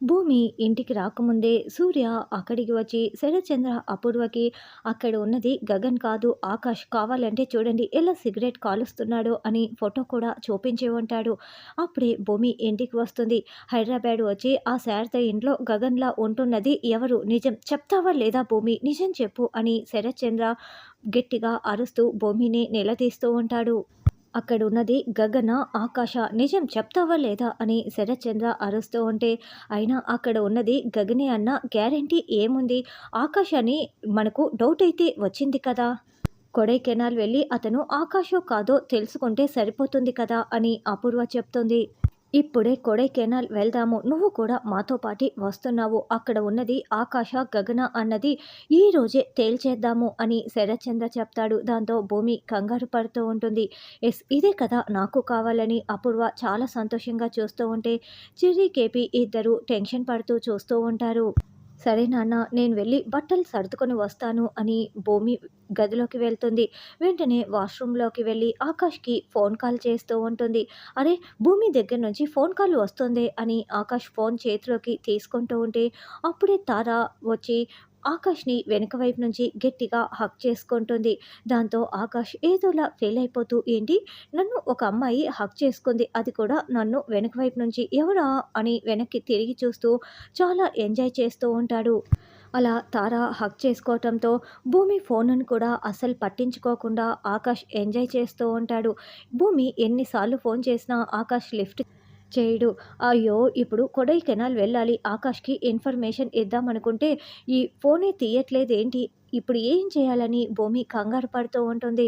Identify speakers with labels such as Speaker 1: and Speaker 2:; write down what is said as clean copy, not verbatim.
Speaker 1: భూమి ఇంటికి రాకముందే సూర్య అక్కడికి వచ్చి శరత్చంద్ర అపూర్వకి అక్కడ ఉన్నది గగన్ కాదు ఆకాష్, కావాలంటే చూడండి ఎలా సిగరెట్ కాలుస్తున్నాడో అని ఫోటో కూడా చూపించి ఉంటాడు. అప్పుడే భూమి ఇంటికి వస్తుంది. హైదరాబాద్ వచ్చి ఆ శారద ఇంట్లో గగన్లా ఉంటున్నది ఎవరు, నిజం చెప్తావా లేదా భూమి, నిజం చెప్పు అని శరత్చంద్ర గట్టిగా అరుస్తూ భూమిని నిలదీస్తూ ఉంటాడు. అక్కడున్నది గగన, ఆకాశ, నిజం చెప్తావా లేదా అని శరత్చంద్ర అరుస్తూ ఉంటే, అయినా అక్కడ ఉన్నది గగనే అన్న గ్యారంటీ ఏముంది, ఆకాశాన్ని మనకు డౌట్ అయితే వచ్చింది కదా, కొడైకెనాల్ వెళ్ళి అతను ఆకాశో కాదో తెలుసుకుంటే సరిపోతుంది కదా అని అపూర్వ చెప్తుంది. ఇప్పుడే కొడైకెనాల్ వెళ్దాము, నువ్వు కూడా మాతో పాటి వస్తున్నావు, అక్కడ ఉన్నది ఆకాశ గగన అన్నది ఈ రోజే తేల్చేద్దాము అని శరత్చంద్ర చెప్తాడు. దాంతో భూమి కంగారు పడుతూ ఉంటుంది. ఎస్, ఇదే కదా నాకు కావాలని అపూర్వ చాలా సంతోషంగా చూస్తూ ఉంటే చిర్రి కేపీ ఇద్దరు టెన్షన్ పడుతూ చూస్తూ ఉంటారు. సరే నాన్న, నేను వెళ్ళి బట్టలు సర్దుకొని వస్తాను అని భూమి గదిలోకి వెళ్తుంది. వెంటనే వాష్రూమ్లోకి వెళ్ళి ఆకాష్కి ఫోన్ కాల్ చేస్తూ ఉంటుంది. అరే, భూమి దగ్గర నుంచి ఫోన్ కాల్ వస్తుంది అని ఆకాష్ ఫోన్ చేతిలోకి తీసుకుంటూ ఉంటే అప్పుడే తార వచ్చి ఆకాష్ని వెనుక వైపు నుంచి గట్టిగా హక్ చేసుకుంటుంది. దాంతో ఆకాష్ ఏదోలా ఫెయిల్ అయిపోతూ, ఏంటి నన్ను ఒక అమ్మాయి హక్ చేసుకుంది, అది కూడా నన్ను వెనుక వైపు నుంచి, ఎవరా అని వెనక్కి తిరిగి చూస్తూ చాలా ఎంజాయ్ చేస్తూ ఉంటాడు. అలా తార హగ్ చేసుకోవటంతో భూమి ఫోనును కూడా అస్సలు పట్టించుకోకుండా ఆకాష్ ఎంజాయ్ చేస్తూ ఉంటాడు. భూమి ఎన్నిసార్లు ఫోన్ చేసినా ఆకాష్ లిఫ్ట్ చేయడు. అయ్యో, ఇప్పుడు కొడైకెనాల్ వెళ్ళాలి, ఆకాష్కి ఇన్ఫర్మేషన్ ఇద్దామనుకుంటే ఈ ఫోనే తీయట్లేదేంటి, ఇప్పుడు ఏం చేయాలని భూమి కంగారు పడుతూ ఉంటుంది.